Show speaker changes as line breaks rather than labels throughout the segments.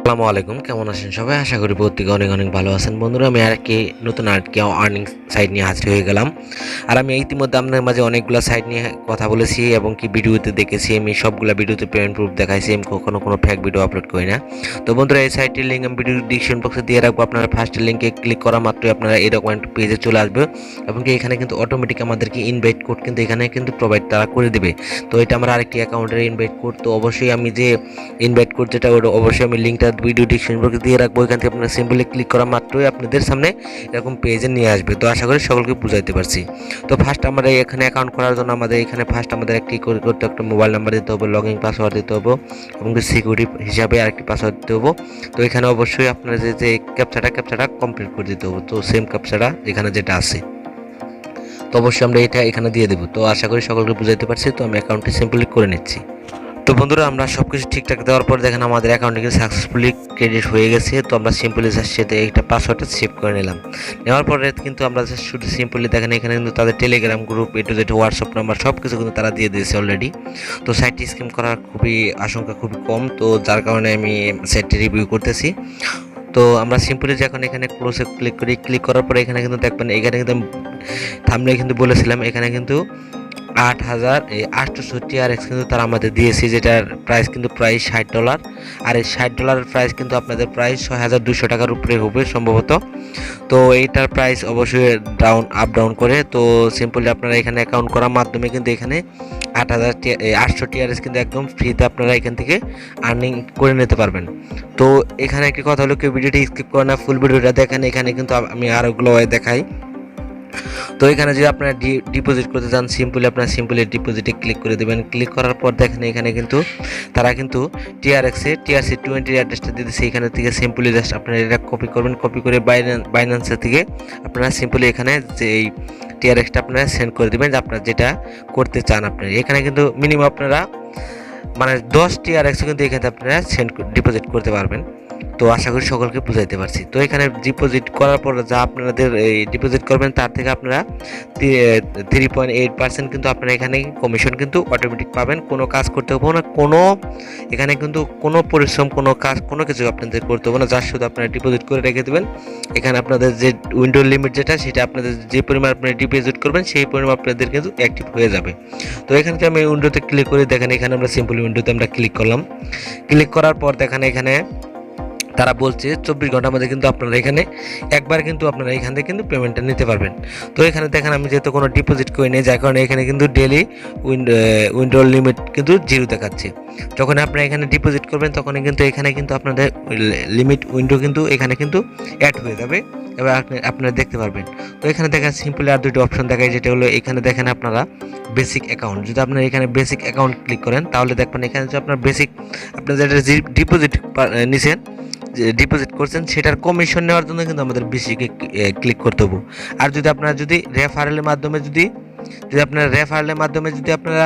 আসসালামু আলাইকুম, কেমন আছেন সবাই? আশা করি প্রত্যেকে অনেক অনেক ভালো আছেন। বন্ধুরা, আমি নতুন আরেকটি আর্নিং সাইট নিয়ে হাজির হয়ে গেলাম। আর আমি ইতিমধ্যে আপনাদের মাঝে অনেকগুলো সাইট নিয়ে কথা বলেছি এবং কি ভিডিওতে দেখেছি। আমি সবগুলো ভিডিওতে পেমেন্ট প্রুফ দেখাইছি, আমি কখনো কোনো ফেক ভিডিও আপলোড করি না। তো বন্ধুরা, এই সাইটটির লিঙ্ক আমি ভিডিও ডিসক্রিপশন বক্সে দিয়ে রাখবো। আপনারা ফার্স্ট লিঙ্কে ক্লিক করা মাত্রই আপনারা এরকম একটা পেজে চলে আসবে এবং কি এখানে কিন্তু অটোমেটিক আমাদেরকে ইনভাইট কোড কিন্তু এখানে কিন্তু প্রোভাইড তারা করে দেবে। তো এটা আমার আরেকটি অ্যাকাউন্টের ইনভাইট কোড। তো অবশ্যই আমি যে ইনভাইট কোড যেটা ওটা অবশ্যই আমি লিঙ্কটা ভিডিও ডিসক্রিপশন বক্সে দিয়ে রাখবো। এখান থেকে আপনারা সিম্পলি ক্লিক করা মাত্রই আপনাদের সামনে এরকম পেজে নিয়ে আসবে। তো আশা করি সকলকে বুঝাইতে পারছি। তো ফার্স্ট আমাদের এখানে অ্যাকাউন্ট করার জন্য আমাদের একটি করতে একটা মোবাইল নাম্বার দিতে হবে, লগ ইন পাসওয়ার্ড দিতে হবে এবং সিকিউরিটি হিসাবে আরেকটি পাসওয়ার্ড দিতে হবে। তো এখানে অবশ্যই আপনারা যে ক্যাপচাটা কমপ্লিট করে দিতে হবে। তো সেম ক্যাপচাটা এখানে যেটা আছে, তো অবশ্যই আমরা এটা এখানে দিয়ে দেবো। তো আশা করি সকলকে বুঝাইতে পারছি। তো আমি অ্যাকাউন্টটি সিম্পলি করে নিচ্ছি। তো বন্ধুরা, আমরা সব কিছু ঠিকঠাক দেওয়ার পর দেখেন আমাদের অ্যাকাউন্টে কিন্তু সাকসেসফুলি ক্রেডিট হয়ে গেছে। তো আমরা সিম্পলি জাস্ট সাথে একটা পাসওয়ার্ডটা সেভ করে নিলাম। নেওয়ার পরে কিন্তু আমরা জাস্ট শুধু সিম্পলি দেখেন এখানে কিন্তু তাদের Telegram group to Z WhatsApp number সব কিছু কিন্তু তারা দিয়ে দিয়েছে অলরেডি। তো সাইটটি স্ক্যাম করার আশঙ্কা খুবই কম, তো যার কারণে আমি সাইটটি রিভিউ করতেছি। তো আমরা সিম্পলি যখন এখানে ক্লোজে ক্লিক করার পরে এখানে কিন্তু দেখবেন এখানে কিন্তু থাম্বনেলে কিন্তু বলেছিলাম এখানে কিন্তু 8,800 TRX কিন্তু তারা আমাদের দিয়েছে, যেটার প্রাইস কিন্তু প্রায় $60। আর এই $60 প্রাইস কিন্তু আপনাদের প্রায় 6,200 টাকার উপরে হবে সম্ভবত। তো এইটার প্রাইস অবশ্যই আপ ডাউন করে। তো সিম্পলি আপনারা এখানে অ্যাকাউন্ট করার মাধ্যমে কিন্তু এখানে 8,800 TRX কিন্তু একদম ফ্রিতে আপনারা এখান থেকে আর্নিং করে নিতে পারবেন। তো এখানে একটি কথা হলো, কেউ ভিডিওটি স্কিপ করে না, ফুল ভিডিওটা দেখেন। এখানে কিন্তু আমি আরোগুলো দেখাই। তো এখানে যদি আপনারা ডিপোজিট করতে চান, সিম্পলি ডিপোজিটে ক্লিক করে দেবেন। ক্লিক করার পর দেখেন এখানে কিন্তু তারা কিন্তু TRC20 অ্যাড্রেসটা দিয়ে দিচ্ছে। এখানে থেকে সিম্পলি জাস্ট আপনারা এটা কপি করবেন। কপি করে বাইন্যান্সের থেকে আপনারা সিম্পলি এখানে যে এই TRXটা আপনারা সেন্ড করে দেবেন, যে আপনারা যেটা করতে চান। আপনারা এখানে কিন্তু মিনিমাম আপনারা 10 TRX কিন্তু এখানে আপনারা ডিপোজিট করতে পারবেন। তো আশা করি সকলকে বুঝাইতে পারছি। তো এখানে ডিপোজিট করার পর যা আপনাদের এই ডিপোজিট করবেন তার থেকে আপনারা 3.8% কিন্তু আপনারা এখানে কমিশন কিন্তু অটোমেটিক পাবেন। কোনো কাজ করতে হবে না, এখানে কিন্তু কোনো পরিশ্রম, কোনো কাজ, কোনো কিছু আপনাদের করতে হবে না। যার শুধু আপনারা ডিপোজিট করে রেখে দেবেন। এখানে আপনাদের যে উইন্ডো লিমিট যেটা, সেটা আপনাদের যে পরিমাণ আপনারা ডিপোজিট করবেন সেই পরিমাণ আপনাদের কিন্তু অ্যাক্টিভ হয়ে যাবে। তো এখানে আমি উইন্ডোতে ক্লিক করে দেখেন এখানে আমরা সিম্পলি উইন্ডোতে আমরা ক্লিক করলাম। ক্লিক করার পর দেখেন এখানে তারা বলছে 24 ঘন্টার মধ্যে কিন্তু আপনারা এখানে একবার কিন্তু আপনারা এখান থেকে কিন্তু পেমেন্টটা নিতে পারবেন। তো এখানে দেখেন আমি যেহেতু কোনো ডিপোজিট করি নেই, যার কারণে এখানে কিন্তু ডেলি উইন্ডো লিমিট কিন্তু 0 দেখাচ্ছে। যখন আপনারা এখানে ডিপোজিট করবেন তখন কিন্তু এখানে কিন্তু আপনাদের লিমিট উইন্ডো কিন্তু এখানে কিন্তু অ্যাড হয়ে যাবে, এবার আপনারা দেখতে পারবেন। তো এখানে দেখেন সিম্পলি আর দুটো অপশন দেখায়, যেটা হলো এখানে দেখেন আপনারা বেসিক অ্যাকাউন্ট। যদি আপনারা এখানে বেসিক অ্যাকাউন্ট ক্লিক করেন তাহলে দেখবেন এখানে যে আপনার বেসিক আপনার যেটা ডিপোজিট নিছেন, ডিপোজিট করছেন, সেটার কমিশন নেওয়ার জন্য কিন্তু আমাদের বেসিকে ক্লিক করতে হবে। আর যদি আপনারা রেফারেলের মাধ্যমে যদি আপনারা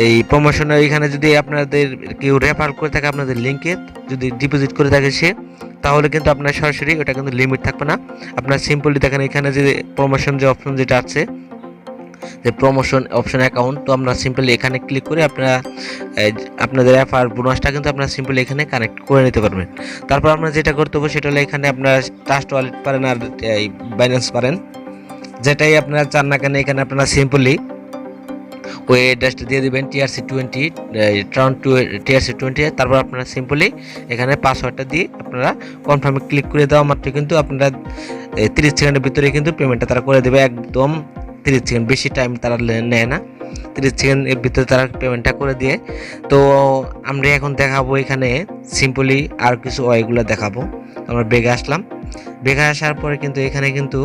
এই প্রমোশনের এখানে যদি আপনাদের কেউ রেফার করে থাকে আপনাদের লিঙ্কে যদি ডিপোজিট করে থাকে সে, তাহলে কিন্তু আপনার সরাসরি ওটা কিন্তু লিমিট থাকবে না। আপনার সিম্পলি দেখেন এখানে যে প্রমোশন যে অপশন যেটা আছে, যে প্রমোশন অপশন অ্যাকাউন্ট, তো আমরা সিম্পলি এখানে ক্লিক করে আপনাদের রেফার বোনাসটা কিন্তু আপনারা সিম্পলি এখানে কানেক্ট করে নিতে পারবেন। তারপর আপনারা যেটা করতে হবে সেটা হলো এখানে আপনারা ট্রাস্ট ওয়ালেট পারেন আর বাইন্যান্স পারেন, যেটাই আপনারা চান না কেন এখানে আপনারা সিম্পলি ওই অ্যাড্রেসটা দিয়ে দেবেন TRC20। তারপর আপনারা সিম্পলি এখানে পাসওয়ার্ডটা দিয়ে আপনারা কনফার্মে ক্লিক করে দেওয়া মাত্র কিন্তু আপনারা 30 সেকেন্ডের ভিতরে কিন্তু পেমেন্টটা তারা করে দেবে। একদম 30 সেকেন্ড, বেশি টাইম তারা নেয় না, 30 সেকেন্ডের ভিতরে তারা পেমেন্টটা করে দিয়ে। তো আমরা এখন দেখাবো এখানে সিম্পলি আর কিছু ওয়েগুলো দেখাবো। আমরা বেগে আসলাম। বেগে আসার পরে কিন্তু এখানে কিন্তু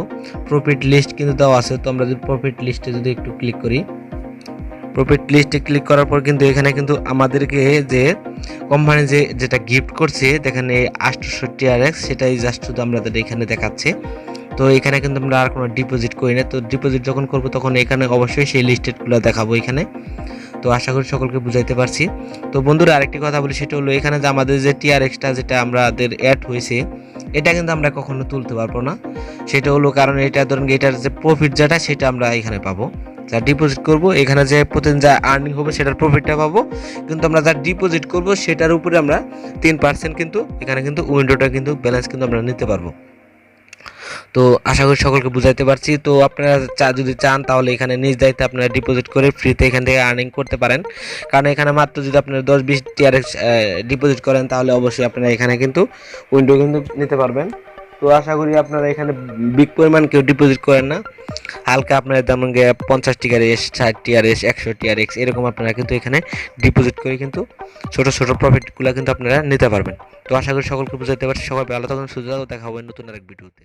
প্রফিট লিস্ট কিন্তু দেওয়া আছে। তো আমরা যদি প্রফিট লিস্টে যদি একটু ক্লিক করি, প্রফিট লিস্টে ক্লিক করার পর কিন্তু এখানে কিন্তু আমাদেরকে যে কোম্পানি যেটা গিফট করছে দেখেন এই 800 TRX, সেটাই জাস্ট শুধু আমাদের এখানে দেখাচ্ছে। তো এখানে কিন্তু আমরা আর কোনো ডিপোজিট করি না। তো ডিপোজিট যখন করবো তখন এখানে অবশ্যই সেই লিস্টেডগুলো দেখাবো এখানে। তো আশা করি সকলকে বুঝাইতে পারছি। তো বন্ধুরা, আরেকটি কথা বলি, সেটা হলো এখানে যে আমাদের যে TRXটা যেটা আমাদের অ্যাড হয়েছে, এটা কিন্তু আমরা কখনো তুলতে পারবো না। সেটা হলো কারণ এটা ধরুন এটার যে প্রফিট যেটা সেটা আমরা এখানে পাবো। যা ডিপোজিট করব এখানে যে প্রতিদিন যা আর্নিং হবে সেটার প্রফিটটা পাবো, কিন্তু আমরা যা ডিপোজিট করব সেটার উপরে আমরা 3% কিন্তু এখানে কিন্তু উইন্ডোটা কিন্তু ব্যালেন্স কিন্তু আমরা নিতে পারবো। তো আশা করি সকলকে বুঝাইতে পারছি। তো আপনারা যদি চান তাহলে এখানে নিজ দায়িত্বে আপনারা ডিপোজিট করে ফ্রিতে এখান থেকে আর্নিং করতে পারেন, কারণ এখানে মাত্র যদি আপনারা 10-20 টিআরএক্স ডিপোজিট করেন তাহলে অবশ্যই আপনারা এখানে কিন্তু উইন্ডো কিন্তু নিতে পারবেন। তো আশা করি আপনারা এখানে বিগ পরিমাণ কেউ ডিপোজিট করেন না, হালকা আপনারা যেমন 50 টিআরএস, 60 টিআরএস, 100 টিআরএক্স এরকম আপনারা কিন্তু এখানে ডিপোজিট করে কিন্তু ছোট ছোট প্রফিটগুলো কিন্তু আপনারা নিতে পারবেন। তো আশা করি সকলকে বুঝাতে পারছি। সবাই ভালো থাকুন, সুস্থ থাকুন, দেখা হবে নতুন আরেক ভিডিওতে।